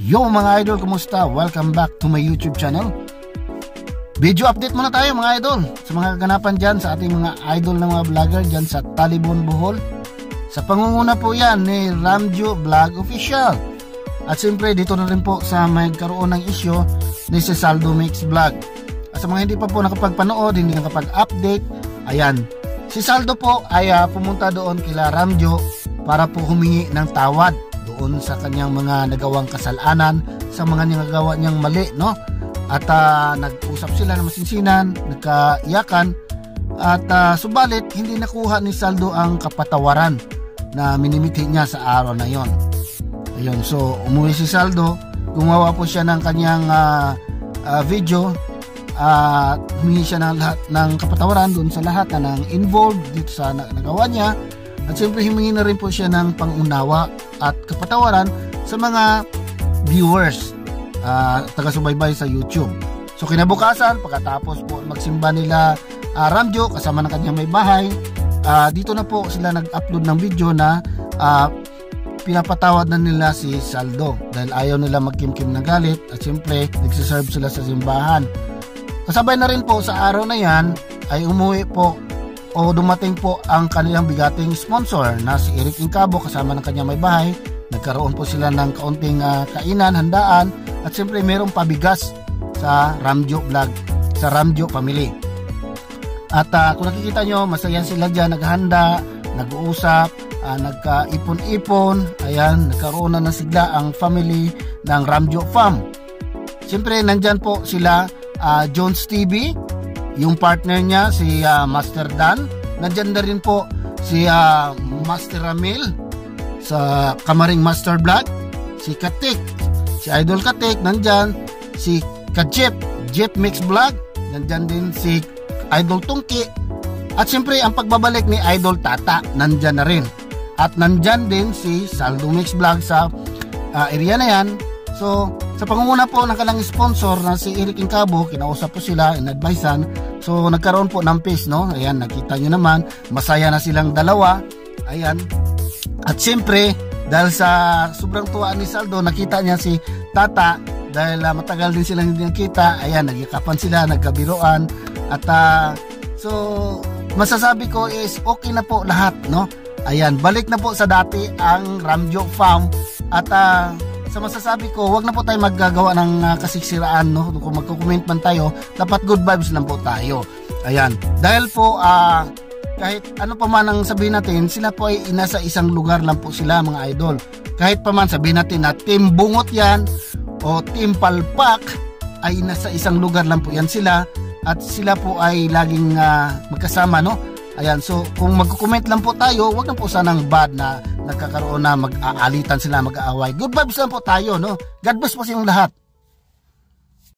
Yo mga idol, kumusta? Welcome back to my YouTube channel. Video update muna tayo mga idol sa mga kaganapan dyan sa ating mga idol na mga vlogger dyan sa Talibon, Bohol. Sa pangunguna po yan ni Ramjo Vlog Official. At siyempre dito na rin po sa may karoon ng isyo ni si Saldo Mix Vlog. At sa mga hindi pa po nakapagpanood, hindi nakapag-update, ayan, si Saldo po ay pumunta doon kila Ramjo para po humingi ng tawad doon sa kanyang mga nagawang kasalanan, sa mga nagawa niyang mali, no? At nag-usap sila na masinsinan, nagkaiyakan, at subalit hindi nakuha ni Saldo ang kapatawaran na minimithi niya sa araw na yon. Ayun, so umuwi si Saldo, gumawa po siya ng kanyang video, humingi siya ng lahat ng kapatawaran doon sa lahat na nang involved dito sa nagawa niya. At siyempre humingi na rin po siya ng pangunawa at kapatawaran sa mga viewers, taga-subaybay sa YouTube. So kinabukasan, pagkatapos po magsimba nila Ramjo kasama ng kanyang may bahay, dito na po sila nag-upload ng video na pinapatawad na nila si Saldo dahil ayaw nila magkimkim ng galit, at siyempre nagsiserve sila sa simbahan. Kasabay na rin po sa araw na yan ay umuwi po o dumating po ang kanilang bigating sponsor na si Eric Incabo kasama ng kanyang may bahay. Nagkaroon po sila ng kaunting kainan, handaan, at siyempre mayroong pabigas sa Ramjo Vlog, sa Ramjo family. At kung nakikita nyo, masaya sila dyan, naghahanda, nag-uusap, nagkaipon-ipon, ayan, nagkaroon na ng sigla ang family ng Ramjo Fam. Siyempre nandyan po sila Jones TV, yung partner niya si Master Dan, nandyan na rin po si Master Ramil sa Kamaring Master Vlog, si Katik, si Idol Katik nandyan, si Kajep, Jeep Mix Vlog, nandyan din si Idol Tungki, at siyempre ang pagbabalik ni Idol Tata nandyan na rin, at nandyan din si Saldo Mix Vlog sa area na yan. So sa pangunguna po ng kanilang sponsor na si Eric Incabo, kinausap po sila, in-advisean. So nagkaroon po ng peace, no? Ayan, nakita nyo naman, masaya na silang dalawa. Ayan. At siyempre, dahil sa sobrang tuwa ni Saldo, nakita niya si Tata, dahil matagal din silang hindi nakita. Ayan, nagyakapan sila, nagkabiroan. At so masasabi ko is okay na po lahat, no? Ayan, balik na po sa dati ang Ramjo Farm. At sa masasabi ko, wag na po tayo maggagawa ng kasiksiraan, no? Kung magko-comment man tayo, dapat good vibes lang po tayo. Ayan. Dahil po kahit ano pa man ang sabihin natin, sila po ay nasa isang lugar lang po sila mga idol. Kahit pa man sabihin natin na team bungot yan o team palpak, ay nasa isang lugar lang po yan sila, at sila po ay laging magkasama, no? Ayan, so kung magko-comment lang po tayo, wag na po sanang bad na nagkakaroon na mag-aalitan sila, mag-aaway. Good vibes lang po tayo, no? God bless po sa inyong lahat.